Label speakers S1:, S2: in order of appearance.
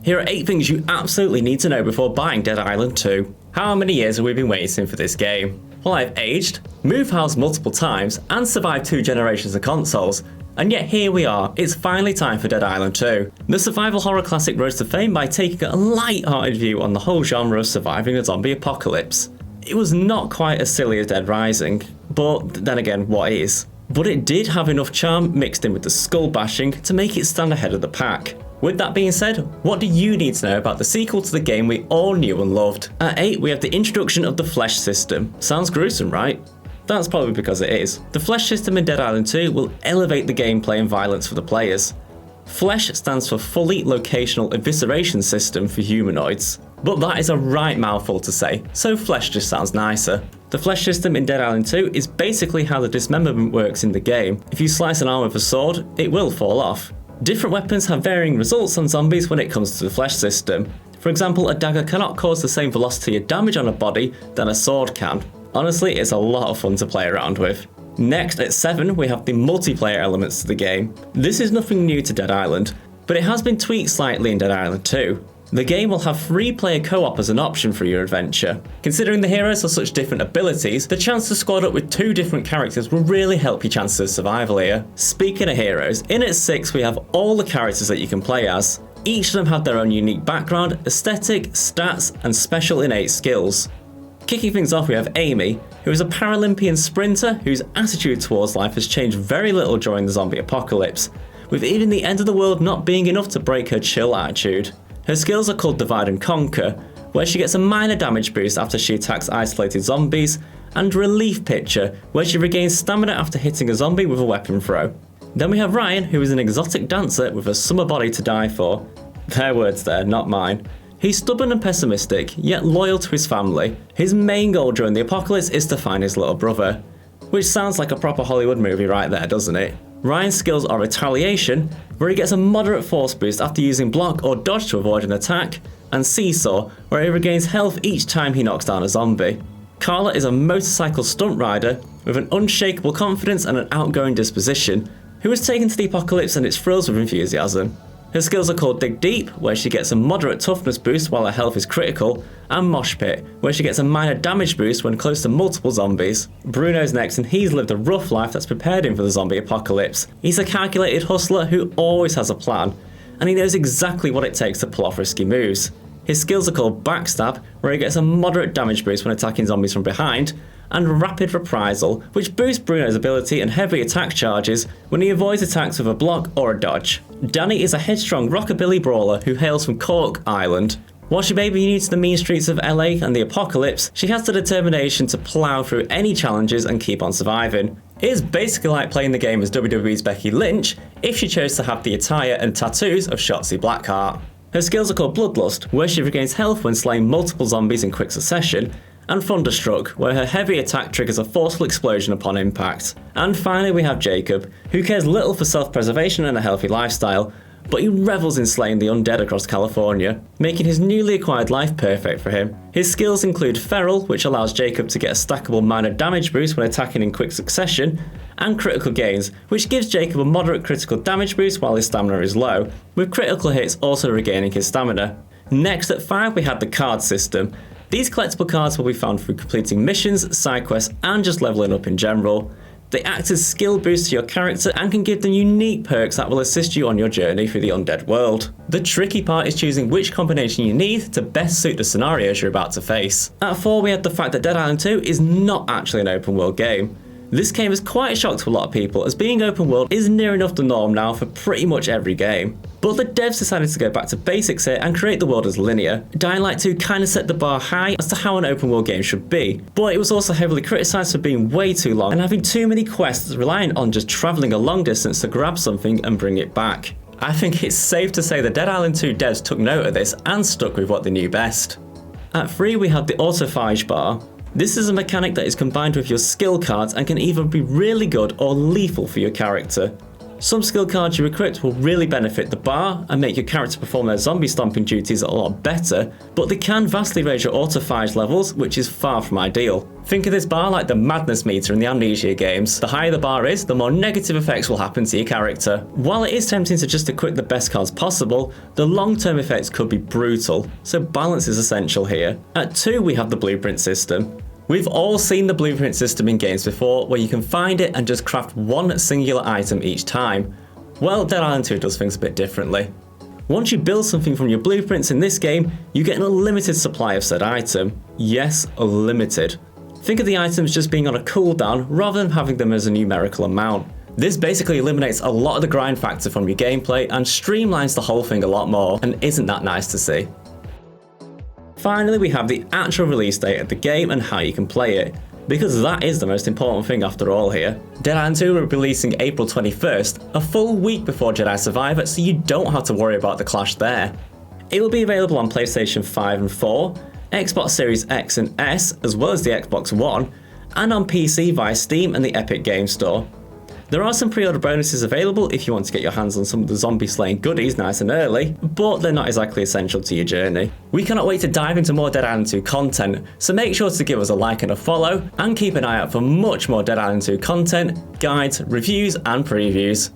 S1: Here are 8 things you absolutely need to know before buying Dead Island 2. How many years have we been waiting for this game? Well, I've aged, moved house multiple times, and survived 2 generations of consoles. And yet here we are, it's finally time for Dead Island 2. The survival horror classic rose to fame by taking a light-hearted view on the whole genre of surviving a zombie apocalypse. It was not quite as silly as Dead Rising, but then again, what is? But it did have enough charm mixed in with the skull bashing to make it stand ahead of the pack. With that being said, what do you need to know about the sequel to the game we all knew and loved? At 8, we have the introduction of the flesh system. Sounds gruesome, right? That's probably because it is. The flesh system in Dead Island 2 will elevate the gameplay and violence for the players. Flesh stands for Fully Locational Evisceration System for humanoids. But that is a right mouthful to say, so flesh just sounds nicer. The flesh system in Dead Island 2 is basically how the dismemberment works in the game. If you slice an arm with a sword, it will fall off. Different weapons have varying results on zombies when it comes to the flesh system. For example, a dagger cannot cause the same velocity of damage on a body than a sword can. Honestly, it's a lot of fun to play around with. Next, at 7, we have the multiplayer elements to the game. This is nothing new to Dead Island, but it has been tweaked slightly in Dead Island 2. The game will have 3-player co-op as an option for your adventure. Considering the heroes have such different abilities, the chance to squad up with 2 different characters will really help your chances of survival here. Speaking of heroes, in at 6 we have all the characters that you can play as. Each of them have their own unique background, aesthetic, stats, and special innate skills. Kicking things off, we have Amy, who is a Paralympian sprinter whose attitude towards life has changed very little during the zombie apocalypse, with even the end of the world not being enough to break her chill attitude. Her skills are called Divide and Conquer, where she gets a minor damage boost after she attacks isolated zombies, and Relief Pitcher, where she regains stamina after hitting a zombie with a weapon throw. Then we have Ryan, who is an exotic dancer with a summer body to die for. Their words there, not mine. He's stubborn and pessimistic, yet loyal to his family. His main goal during the apocalypse is to find his little brother. Which sounds like a proper Hollywood movie right there, doesn't it? Ryan's skills are Retaliation, where he gets a moderate force boost after using block or dodge to avoid an attack, and Seesaw, where he regains health each time he knocks down a zombie. Carla is a motorcycle stunt rider with an unshakable confidence and an outgoing disposition, who is taken to the apocalypse and its thrills with enthusiasm. Her skills are called Dig Deep, where she gets a moderate toughness boost while her health is critical, and Mosh Pit, where she gets a minor damage boost when close to multiple zombies. Bruno's next, and he's lived a rough life that's prepared him for the zombie apocalypse. He's a calculated hustler who always has a plan, and he knows exactly what it takes to pull off risky moves. His skills are called Backstab, where he gets a moderate damage boost when attacking zombies from behind, and Rapid Reprisal, which boosts Bruno's ability and heavy attack charges when he avoids attacks with a block or a dodge. Danny is a headstrong rockabilly brawler who hails from Cork Island. While she may be new to the mean streets of LA and the apocalypse, she has the determination to plough through any challenges and keep on surviving. It is basically like playing the game as WWE's Becky Lynch if she chose to have the attire and tattoos of Shotzi Blackheart. Her skills are called Bloodlust, where she regains health when slaying multiple zombies in quick succession, and Thunderstruck, where her heavy attack triggers a forceful explosion upon impact. And finally we have Jacob, who cares little for self-preservation and a healthy lifestyle, but he revels in slaying the undead across California, making his newly acquired life perfect for him. His skills include Feral, which allows Jacob to get a stackable minor damage boost when attacking in quick succession, and Critical Gains, which gives Jacob a moderate critical damage boost while his stamina is low, with critical hits also regaining his stamina. Next at 5 we have the card system. These collectible cards will be found through completing missions, side quests, and just leveling up in general. They act as skill boosts to your character and can give them unique perks that will assist you on your journey through the undead world. The tricky part is choosing which combination you need to best suit the scenarios you're about to face. At 4 we have the fact that Dead Island 2 is not actually an open world game. This came as quite a shock to a lot of people, as being open world is near enough the norm now for pretty much every game. But the devs decided to go back to basics here and create the world as linear. Dying Light 2 kinda set the bar high as to how an open world game should be, but it was also heavily criticised for being way too long and having too many quests relying on just travelling a long distance to grab something and bring it back. I think it's safe to say the Dead Island 2 devs took note of this and stuck with what they knew best. At 3 we have the Autophagy bar. This is a mechanic that is combined with your skill cards and can either be really good or lethal for your character. Some skill cards you equip will really benefit the bar and make your character perform their zombie stomping duties a lot better, but they can vastly raise your autophage levels, which is far from ideal. Think of this bar like the madness meter in the Amnesia games. The higher the bar is, the more negative effects will happen to your character. While it is tempting to just equip the best cards possible, the long-term effects could be brutal, so balance is essential here. At 2 we have the blueprint system. We've all seen the blueprint system in games before, where you can find it and just craft one singular item each time. Well, Dead Island 2 does things a bit differently. Once you build something from your blueprints in this game, you get an unlimited supply of said item. Yes, unlimited. Think of the items just being on a cooldown rather than having them as a numerical amount. This basically eliminates a lot of the grind factor from your gameplay and streamlines the whole thing a lot more, and isn't that nice to see? Finally, we have the actual release date of the game and how you can play it, because that is the most important thing after all here. Dead Island 2 will be releasing April 21st, a full week before Jedi Survivor, so you don't have to worry about the clash there. It will be available on PlayStation 5 and 4, Xbox Series X and S, as well as the Xbox One, and on PC via Steam and the Epic Games Store. There are some pre-order bonuses available if you want to get your hands on some of the zombie slaying goodies nice and early, but they're not exactly essential to your journey. We cannot wait to dive into more Dead Island 2 content, so make sure to give us a like and a follow, and keep an eye out for much more Dead Island 2 content, guides, reviews and previews.